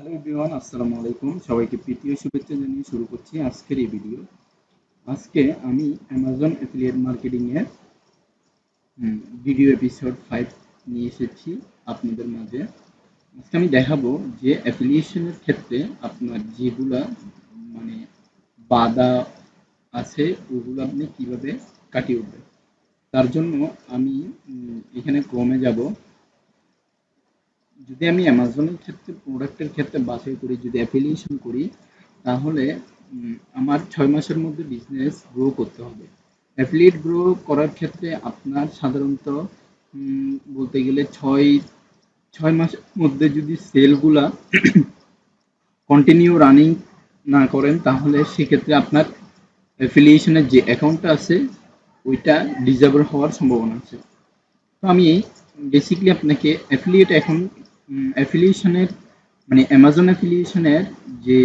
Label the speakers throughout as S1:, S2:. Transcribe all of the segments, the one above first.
S1: Hello everyone, আসসালামু আলাইকুম। সবাইকে প্রীতি ও শুভেচ্ছা জানিয়ে শুরু করছি আজকের এই ভিডিও। আজকে আমি অ্যামাজন অ্যাফিলিয়েট মার্কেটিং এর ভিডিও এপিসোড 5 নিয়ে এসেছি আপনাদের মাঝে। আজকে আমি দেখাবো যে অ্যাফিলিয়েশনের ক্ষেত্রে আপনার যেগুলা মানে বাধা আছে ওগুলো আপনি কিভাবে কাটিয়ে উঠবেন। তার জন্য আমি এখানে ক্রমে যাব। যদি আমি অ্যামাজনের ক্ষেত্রে প্রোডাক্টের ক্ষেত্রে বাছাই করি, যদি অ্যাফিলিয়েশন করি, তাহলে আমার 6 মাসের মধ্যে বিজনেস গ্রো করতে হবে। অ্যাফিলিয়েট গ্রো করার ক্ষেত্রে আপনার সাধারণত বলতে গেলে ছয় ছয় মাসের মধ্যে যদি সেলগুলা কন্টিনিউ রানিং না করেন, তাহলে সেক্ষেত্রে আপনার অ্যাফিলিয়েশনের যে অ্যাকাউন্টটা আছে ওইটা ডিসেবল হওয়ার সম্ভাবনা আছে। তো আমি বেসিক্যালি আপনাকে অ্যাফিলিয়েট এখন অ্যাফিলিয়েশনের মানে অ্যামাজন অ্যাফিলিয়েশনের যে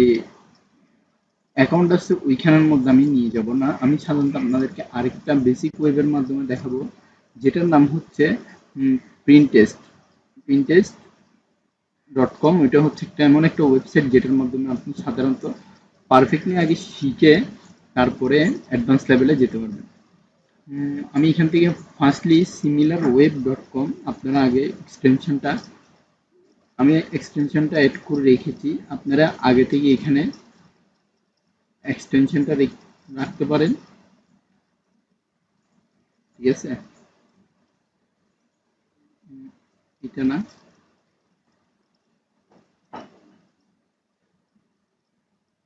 S1: অ্যাকাউন্ট আছে ওইখানের মধ্যে আমি নিয়ে যাব না। আমি সাধারণত আপনাদেরকে আরেকটা বেসিক ওয়েবের মাধ্যমে দেখাবো, যেটার নাম হচ্ছে প্রিন্টেস্ট প্রিন্টেস্ট ডট কম। ওইটা হচ্ছে একটা এমন একটা ওয়েবসাইট যেটার মাধ্যমে আপনি সাধারণত পারফেক্টলি আগে শিখে তারপরে অ্যাডভান্স লেভেলে যেতে পারবেন। আমি এখান থেকে firstly similar web dot com, আপনারা আগে এক্সটেনশনটা অ্যাড করে রেখেছি। আপনারা আগে থেকে এখানে এক্সটেনশনটা রাখতে পারেন, ঠিক আছে? এটা না,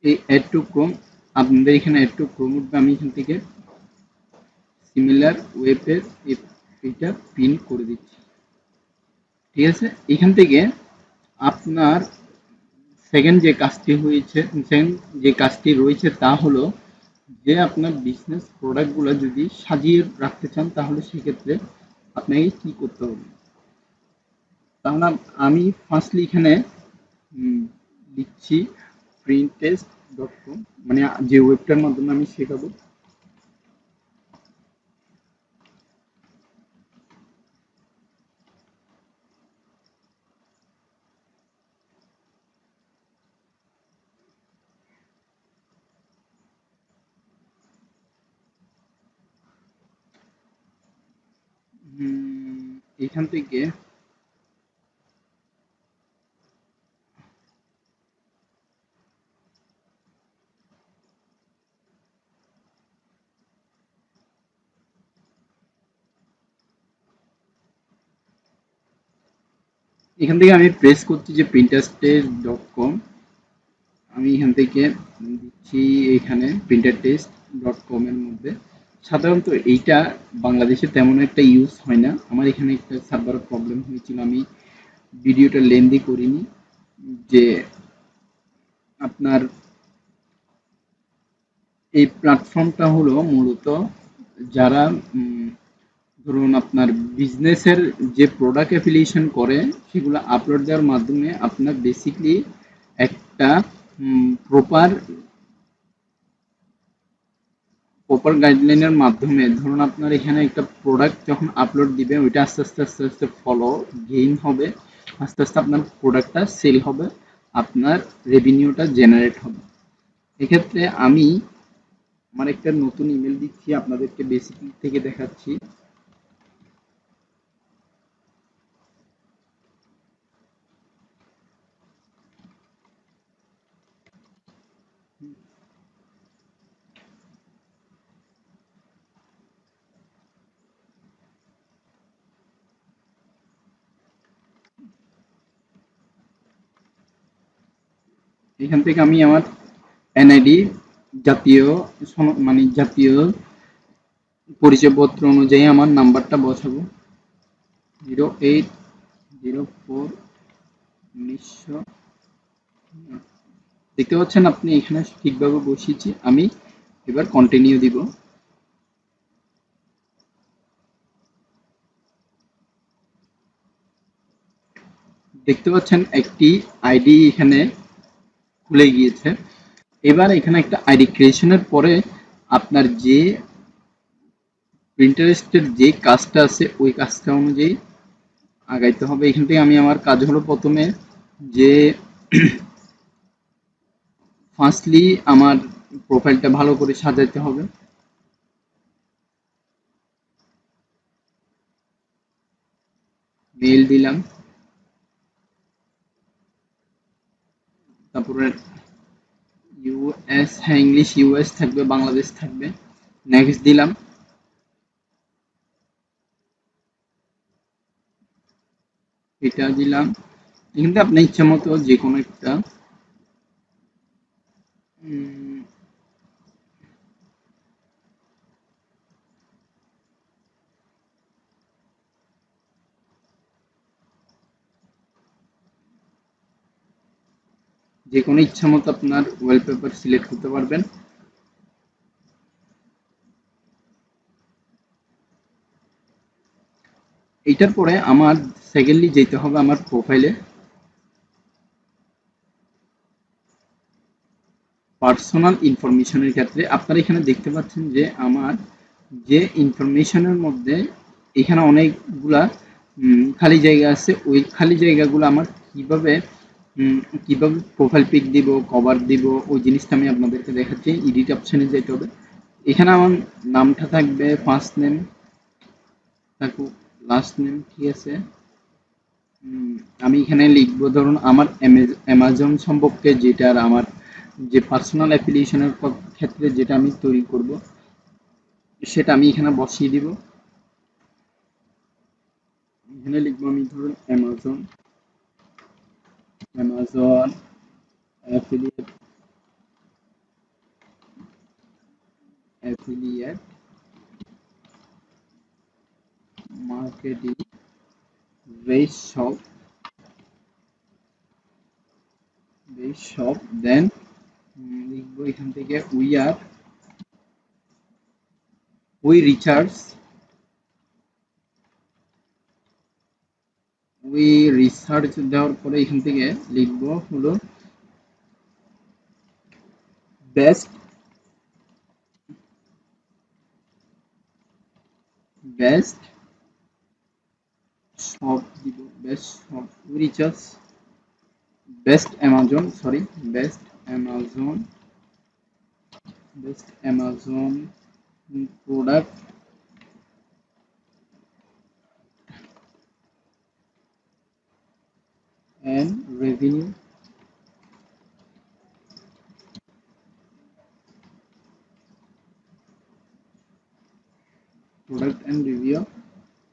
S1: এই অ্যাড টু ক্রোম, আপনাদের এখানে অ্যাড টু ক্রোম উঠবে। আমি এখান থেকে সিমিলার ওয়েবের এটা পিন করে দিচ্ছি, ঠিক আছে? এখান থেকে আপনার সেকেন্ড যে কাজটি রয়েছে তা হলো যে আপনার বিজনেস প্রোডাক্টগুলো যদি সাজিয়ে রাখতে চান, তাহলে সেক্ষেত্রে আপনাকে কি করতে হবে। তাহলে আমি ফার্স্টলি এখানে লিখছি প্রিন্টেস্ট ডট কম, মানে যে ওয়েবটার মাধ্যমে আমি শেখাবো। এখান থেকে আমি প্রেস করছি যে প্রিন্টারটেস্ট ডট কম। আমি এখান থেকে দিচ্ছি এখানে প্রিন্টারটেস্ট ডট কম এর মধ্যে। সাধারণত এইটা বাংলাদেশে তেমন একটা ইউজ হয় না। আমার এখানে একটা সার্ভার প্রবলেম হয়েছিল, আমি ভিডিওটা লেন্দি করিনি। যে আপনার এই প্ল্যাটফর্মটা হলো মূলত যারা ধরুন আপনার বিজনেসের যে প্রোডাক্ট অ্যাফিলিয়েশন করে সেগুলো আপলোড দেওয়ার মাধ্যমে আপনার বেসিকলি একটা প্রপার প্রপার গাইডলাইনের মাধ্যমে, ধরুন আপনার এখানে একটা প্রোডাক্ট যখন আপলোড দিবে ওইটা আস্তে আস্তে আস্তে আস্তে ফলো গেইন হবে, আস্তে আস্তে আপনার প্রোডাক্টটা সেল হবে, আপনার রেভিনিউটা জেনারেট হবে। এক্ষেত্রে আমি আমার একটা নতুন ইমেল দিচ্ছি, আপনাদেরকে বেসিক থেকে দেখাচ্ছি। এখান থেকে আমি আমার এনআইডি, জাতীয় মানে জাতীয় পরিচয়পত্র অনুযায়ী আমার নাম্বারটা বসাবো 0804 1900। দেখতে পাচ্ছেন আপনি এখানে ঠিকভাবে বসিয়েছি। আমি এবার কন্টিনিউ দিব। দেখতে পাচ্ছেন একটি আইডি এখানে খুলে গিয়েছে। এবার এখানে একটা আইডি ক্রিয়েশনের পরে আপনার যে প্রিন্টারেস্টের যে কাজটা আছে ওই কাজটা অনুযায়ী আগাইতে হবে। এখান থেকে আমি আমার কাজ হলো প্রথমে যে ফার্স্টলি আমার প্রোফাইলটা ভালো করে সাজাতে হবে। মেল দিলাম, তারপরে ইউএস, হ্যাঁ ইংলিশ ইউএস থাকবে, বাংলাদেশ থাকবে। নেক্সট দিলাম। এটা দিলাম। এখান থেকে আপনার ইচ্ছা মতো যে কোনো একটা উম, যে কোনো ইচ্ছা মতো আপনার ওয়ালপেপার সিলেক্ট করতে পারবেন। এইটার পরে আমার সেকেন্ডলি যেতে হবে আমার প্রোফাইলে। পার্সোনাল ইনফরমেশনের ক্ষেত্রে আপনারা এখানে দেখতে পাচ্ছেন যে আমার যে ইনফরমেশনের মধ্যে এখানে অনেকগুলা খালি জায়গা আছে। ওই খালি জায়গাগুলো আমার কিভাবে উম, কিভাবে প্রোফাইল পিক দিব, কভার দিব, ওই জিনিসটা আমি আপনাদেরকে দেখাচ্ছি। এডিট অপশনে যেতে হবে। এখানে আমার নামটা থাকবে ফার্স্ট নেম, থাকুক লাস্ট নেম, ঠিক আছে। উম, আমি এখানে লিখবো ধরুন আমার অ্যামাজন সম্পর্কে, যেটার আমার যে পার্সোনাল অ্যাপ্লিকেশনের ক্ষেত্রে যেটা আমি তৈরি করব সেটা আমি এখানে বসিয়ে দিব। এখানে লিখবো আমি ধরুন Amazon, Amazon affiliate, affiliate marketing base shop, base shop. Then লিখবো এখান থেকে উই রিচার্জ, উই রিসার্চ দেওয়ার পরে এখান থেকে লিখবো হলো বেস্ট, বেস্ট শপ দিব, best shop we recharge, best Amazon, sorry best Amazon, best Amazon product and revenue, product and review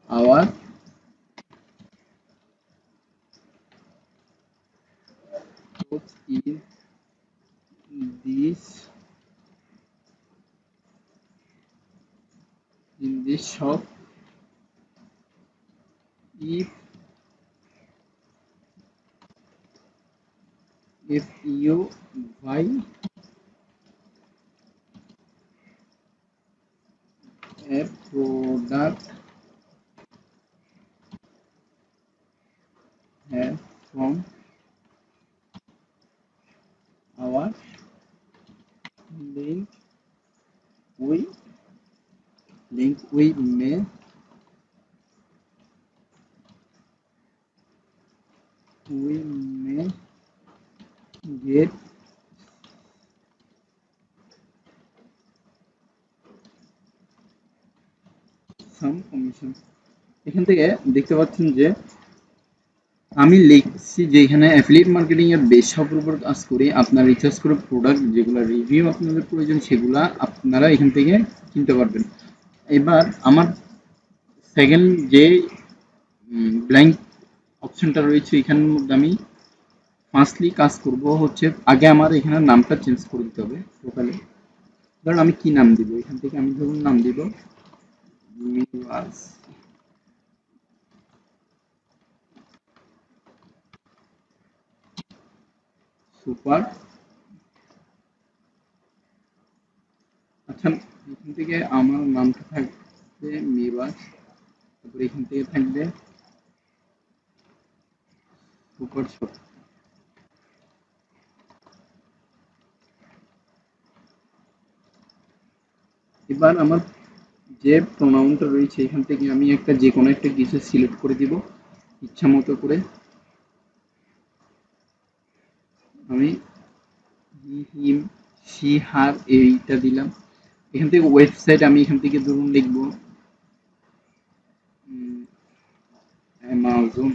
S1: our thoughts this in this shop. if if you buy a product from our link, we we may get some commission। এখান থেকে দেখতে পাচ্ছেন যে আমি লিখছি যে এখানে affiliate marketing এর বেস শপের উপর কাজ করি। আপনার রিসার্চ করে প্রোডাক্ট যেগুলো রিভিউ আপনাদের প্রয়োজন সেগুলা আপনারা এখান থেকে কিনতে পারবেন। এবার আমার সেকেন্ড যে ব্ল্যাঙ্ক অপশনটা রয়েছে এখানের মধ্যে আমি ফার্স্টলি কাজ করব হচ্ছে আগে আমার এখানে নামটা চেঞ্জ করে দিতে হবে প্রোফাইলে। ধরুন আমি কি নাম দিব, এখান থেকে আমি ধরুন নাম দিব মিওয়াজ সুপার। আচ্ছা, এখান থেকে আমার নামটা থাকবে মিওয়াজ, তারপরে এখান থেকে থাকবে সুপার শপ। এবার আমার যে প্রোনাউনটা রয়েছে এখান থেকে আমি একটা যে কোনো একটা কিছু সিলেক্ট করে দিব ইচ্ছা মতো করে। আমি হি হিম শি হার এইটা দিলাম। এখান থেকে ওয়েবসাইট আমি এখান থেকে ধরুন লিখবো অ্যামাজন।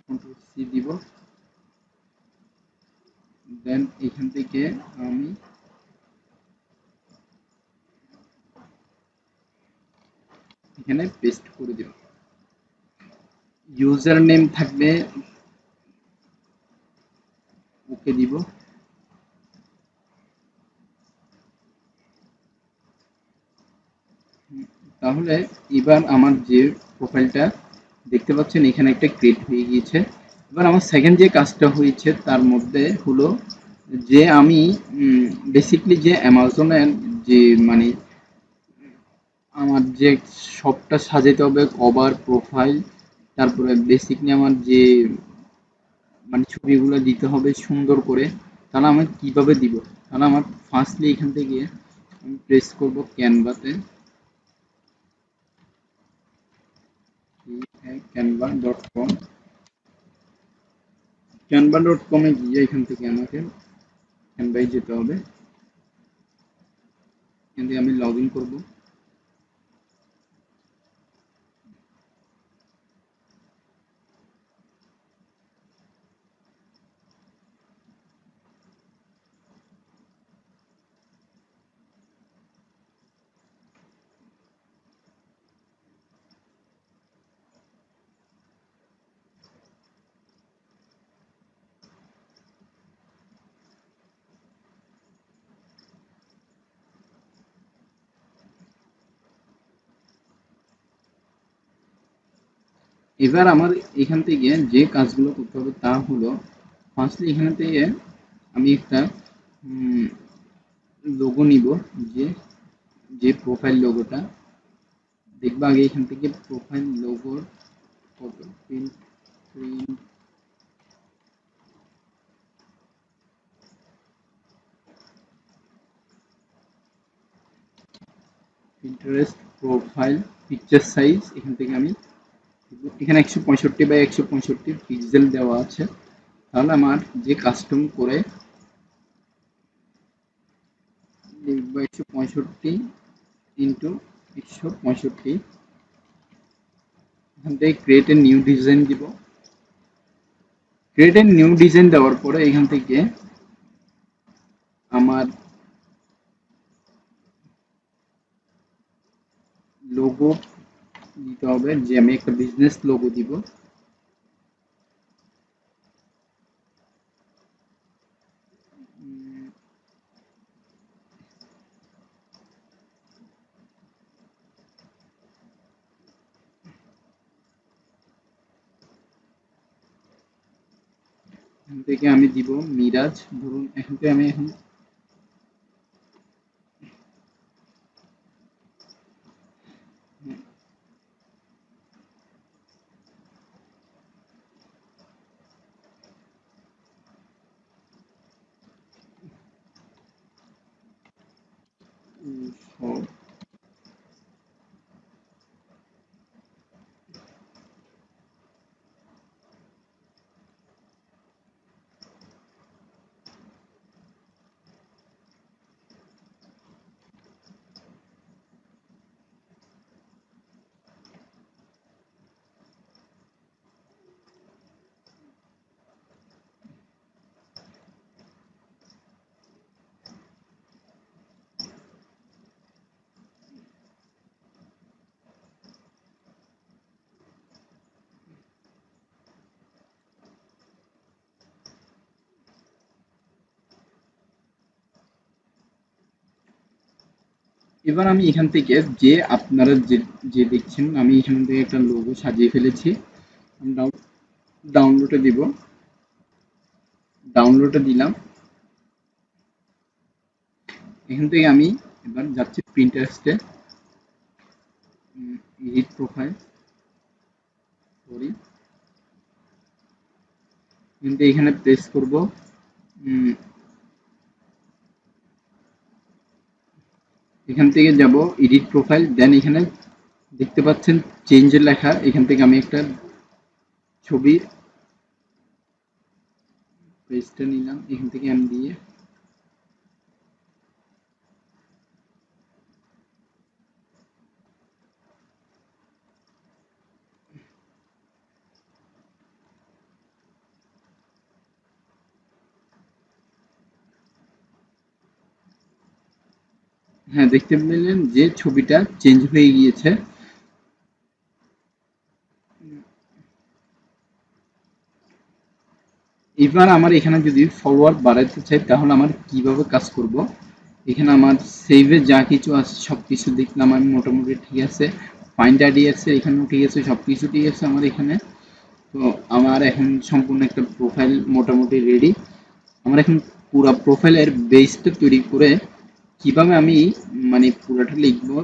S1: কন্ট্রোল সি দিব, দেন এখান থেকে আমি এখানে পেস্ট করে দেব। ইউজার নেম থাকবে, ওকে দিব। তাহলে এবার আমার যে প্রোফাইলটা দেখতে পাচ্ছেন এখানে একটা ক্রিয়েট হয়ে গিয়েছে। এবার আমার সেকেন্ড যে কাজটা হয়েছে তার মধ্যে হলো যে আমি বেসিকলি যে অ্যামাজনের যে মানে আমার যে শপটা সাজাতে হবে, কভার প্রোফাইল, তারপরে বেসিকলি আমার যে মানে ছবিগুলো দিতে হবে সুন্দর করে। তাহলে আমি কিভাবে দিব? তাহলে আমার ফার্স্টলি এখান থেকে আমি প্রেস করব ক্যানভাতে, canva.com। canva.com-এ গিয়ে এখান থেকে আমাকে ক্যানভায় যেতে হবে। এখান থেকে আমি লগ ইন করবো। এবার আমার এখান থেকে যে কাজগুলো করতে হবে তা হলো ফার্স্টলি এখান থেকে আমি একটা লোগো নিব, যে যে প্রোফাইল লোগোটা দেখবো আগে এখান থেকে প্রোফাইল লোগোর photo print, Pinterest profile picture size এখান থেকে আমি এখানে 165 বাই 165 পিক্সেল দেওয়া আছে। তাহলে আমার যে কাস্টম করে লিখবো 165 ইন্টু 165, এখান থেকে ক্রিয়েট এ নিউ ডিজাইন দিব। ক্রিয়েট এ নিউ ডিজাইন দেওয়ার পরে এখান থেকে আমার লোগো দিতে হবে, যে আমি একটা বিজনেস লোগো দিব। এখান থেকে আমি দিব মিরাজ, ধরুন এখান থেকে আমি এখন সব এবার আমি এখান থেকে যে আপনারা যে দেখছেন আমি এখান থেকে একটা লোগো সাজিয়ে ফেলেছি। ডাউনলোডে দিব, ডাউনলোডে দিলাম। এখান থেকে আমি এবার যাচ্ছি প্রিন্টারেস্টে, এডিট প্রোফাইল, সরি, কিন্তু এখানে প্রেস করব, এখান থেকে যাব এডিট প্রোফাইল, দেন এখানে দেখতে পাচ্ছেন চেঞ্জের লেখা, এখান থেকে আমি একটা ছবি পেজটা নিলাম, এখান থেকে আমি দিয়ে হ্যাঁ, দেখতে পেলেন যে ছবিটা চেঞ্জ হয়ে গিয়েছে। এবার আমার এখানে যদি ফলোয়ার বাড়াতে চাই তাহলে আমার কিভাবে কাজ করব, এখানে আমার সেভে যা কিছু আছে সব কিছু দেখলাম আমি মোটামুটি ঠিক আছে, ফাইন্ড আইডি আছে এখানেও ঠিক আছে, সব কিছু ঠিক আছে আমার এখানে। তো আমার এখন সম্পূর্ণ একটা প্রোফাইল মোটামুটি রেডি। আমার এখন পুরো প্রোফাইলের বেসটা তৈরি করে কিভাবে আমি মানে পুরোটা লিখবো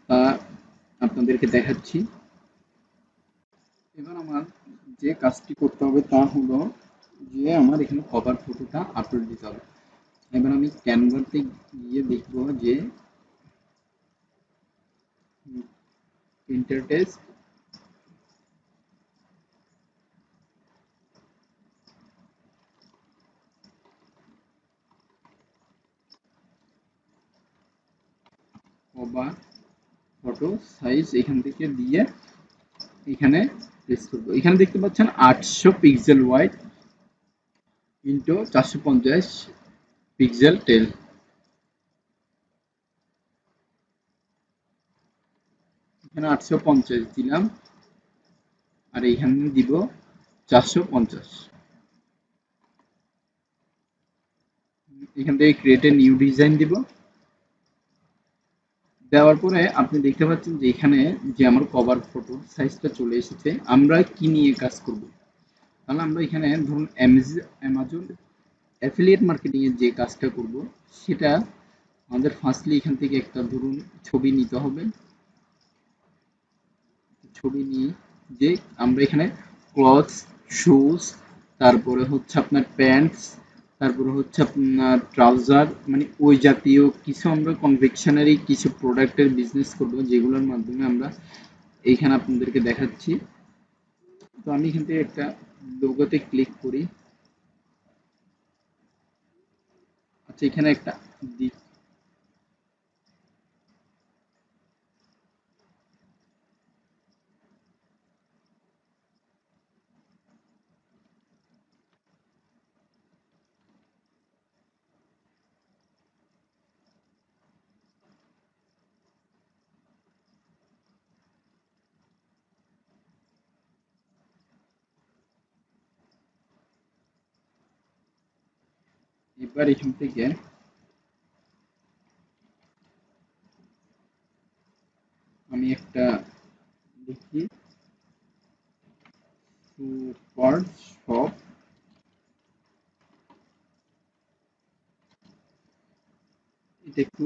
S1: তা আপনাদেরকে দেখাচ্ছি। এবার আমার যে কাজটি করতে হবে তা হলো যে আমার এখানে কভার ফটোটা আপলোড দিতে হবে। এবার আমি ক্যানভাতে গিয়ে দেখবো যে ইন্টারটেক্সট কভার ফটো সাইজ এখান থেকে দিয়ে এখানে প্রেস করবো। এখানে দেখতে পাচ্ছেন 800 পিক্সেল ওয়াইড ইন্টু 450 পিক্সেল টেল। এখানে 850 দিলাম আর এখানে দিব 450। এখান থেকে ক্রিয়েট এ নিউ ডিজাইন দিব। দেওয়ার পরে আপনি দেখতে পাচ্ছেন যে এখানে যে আমার কভার ফটো সাইজটা চলে এসেছে। আমরা কি নিয়ে কাজ করব, তাহলে আমরা এখানে ধরুন অ্যামাজন অ্যাফিলিয়েট মার্কেটিং এর যে কাজটা করব সেটা আমাদের ফার্স্টলি এখান থেকে একটা ধরুন ছবি নিতে হবে। ছবি নিয়ে যে আমরা এখানে ক্লথস, শুজ, তারপরে হচ্ছে আপনার প্যান্টস, তারপরে হচ্ছে আপনার ট্রাউজার, মানে ওই জাতীয় কিছু আমরা কনভেকশনারি কিছু প্রোডাক্টের বিজনেস করব যেগুলোর মাধ্যমে আমরা এইখানে আপনাদেরকে দেখাচ্ছি। তো আমি এখান থেকে একটা লোগোতে ক্লিক করি। আচ্ছা, এখানে একটা দিক এবার এখান থেকে আমি একটা দেখি সুপার শপ, এটা একটু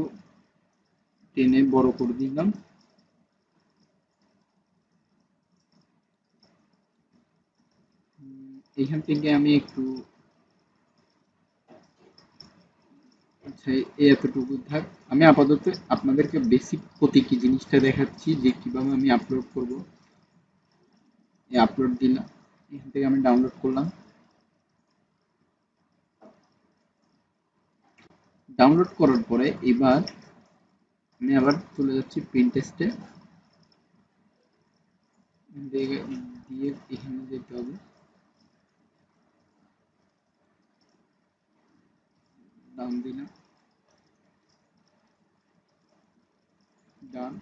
S1: টেনে বড় করে দিলাম। এখান থেকে আমি একটু, আচ্ছা এই এতটুকু থাক। আমি আপাতত আপনাদেরকে বেসিক প্রতীকী জিনিসটা দেখাচ্ছি যে কিভাবে আমি আপলোড করব। এই আপলোড দিলাম, এখান থেকে আমি ডাউনলোড করলাম। ডাউনলোড করার পরে এবার আমি আবার চলে যাচ্ছি প্রিন্টেস্টে, দিয়ে এখানে যেতে হবে, ডান দিলাম, ডান।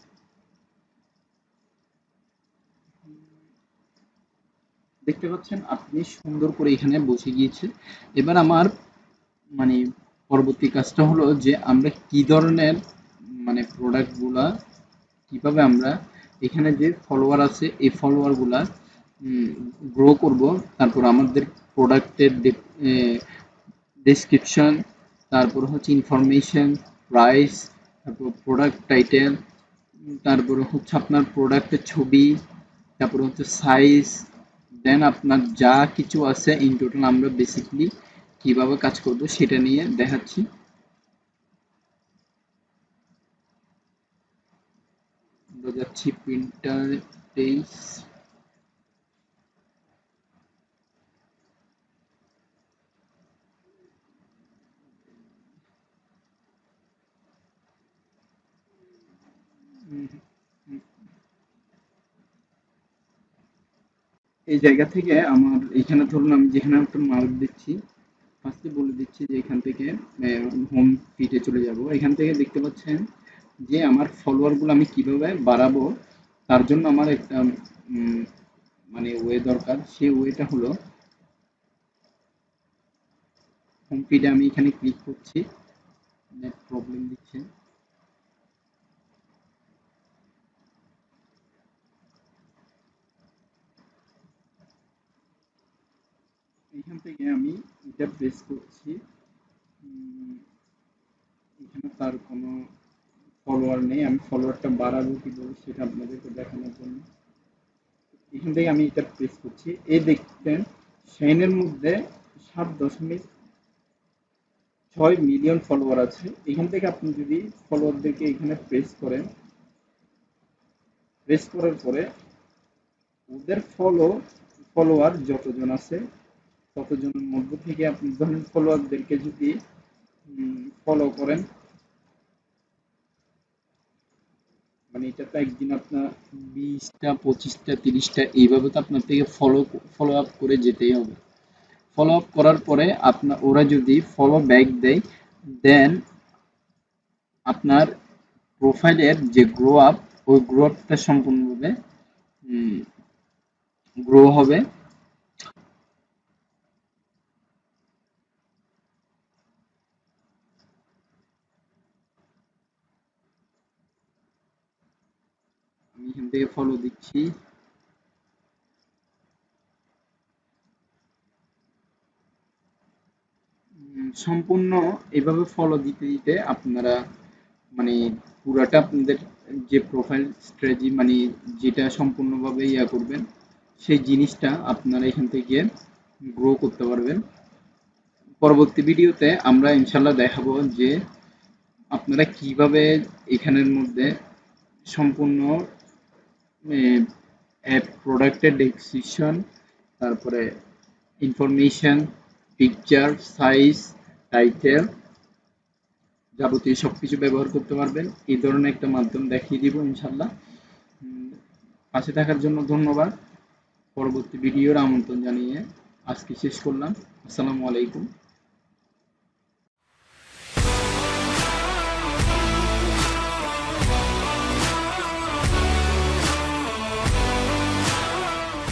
S1: দেখতে পাচ্ছেন আপনি সুন্দর করে এখানে বসে গিয়েছে। এবার আমার মানে পরবর্তী কাজটা হলো যে আমরা কি ধরনের মানে প্রোডাক্টগুলা কিভাবে আমরা এখানে যে ফলোয়ার আছে এই ফলোয়ার গুলা গ্রো করব। তারপর আমাদের প্রোডাক্টের ডেসক্রিপশন, তারপর হচ্ছে ইনফরমেশন, প্রাইস, তারপর প্রোডাক্ট টাইটেল, তারপরে হচ্ছে আপনার প্রোডাক্টের ছবি, তারপরে হচ্ছে সাইজ, দেন আপনার যা কিছু আছে ইন টোটাল আমরা বেসিকলি কিভাবে কাজ করব সেটা নিয়ে দেখাচ্ছি। আমরা যাচ্ছি প্রিন্টার পেজ। এই জায়গা থেকে আমার এখানে ধরুন আমি যেখানে একটা মার্ক দিচ্ছি, ফার্স্টে বলে দিচ্ছি যে এখান থেকে হোম ফিটে চলে যাব। এখান থেকে দেখতে পাচ্ছেন যে আমার ফলোয়ারগুলো আমি কিভাবে বাড়াবো, তার জন্য আমার একটা উম, মানে ওয়ে দরকার। সেই ওয়েটা হলো হোম ফিডে আমি এখানে ক্লিক করছি, নেট প্রবলেম দিচ্ছে। এখান থেকে আমি এটা প্রেস করছি। উম, এখানে তার কোনো ফলোয়ার নেই, আমি ফলোয়ারটা বাড়াবো কিভাবে সেটা আপনাদেরকে দেখানোর জন্য এখান থেকে আমি এটা প্রেস করছি। এই দেখতেন শাইনের মধ্যে 7.6 মিলিয়ন ফলোয়ার আছে। এখান থেকে আপনি যদি ফলোয়ারদেরকে এখানে প্রেস করেন, প্রেস করার পরে ওদের ফলোয়ার যতজন আছে ততজনের মধ্য থেকে আপনি ধরেন ফলোয়ারদেরকে যদি ফলো করেন, মানে এটা তো একদিন আপনার 20টা 25টা 30টা এইভাবে তো আপনার থেকে ফলো আপ করে যেতেই হবে। ফলো আপ করার পরে আপনার ওরা যদি ফলো ব্যাক দেয়, দেন আপনার প্রোফাইলের যে গ্রো আপ, ওই গ্রো আপটা সম্পূর্ণভাবে গ্রো হবে। আমি এখান থেকে ফলো দিচ্ছি। সম্পূর্ণ এভাবে ফলো দিতে দিতে আপনারা মানে পুরাটা আপনাদের যে প্রোফাইল স্ট্র্যাটেজি মানে যেটা সম্পূর্ণভাবে ইয়া করবেন, সেই জিনিসটা আপনারা এখান থেকে গ্রো করতে পারবেন। পরবর্তী ভিডিওতে আমরা ইনশাল্লাহ দেখাবো যে আপনারা কিভাবে এখানের মধ্যে সম্পূর্ণ অ্যাপ প্রোডাক্টের ডেসক্রিপশন, তারপরে ইনফরমেশন, পিকচার, সাইজ, টাইটেল, যাবতীয় সবকিছু ব্যবহার করতে পারবেন। এই ধরনের একটা মাধ্যম দেখিয়ে দিব ইনশাল্লাহ। পাশে থাকার জন্য ধন্যবাদ। পরবর্তী ভিডিওর আমন্ত্রণ জানিয়ে আজকে শেষ করলাম। আসসালামু আলাইকুম।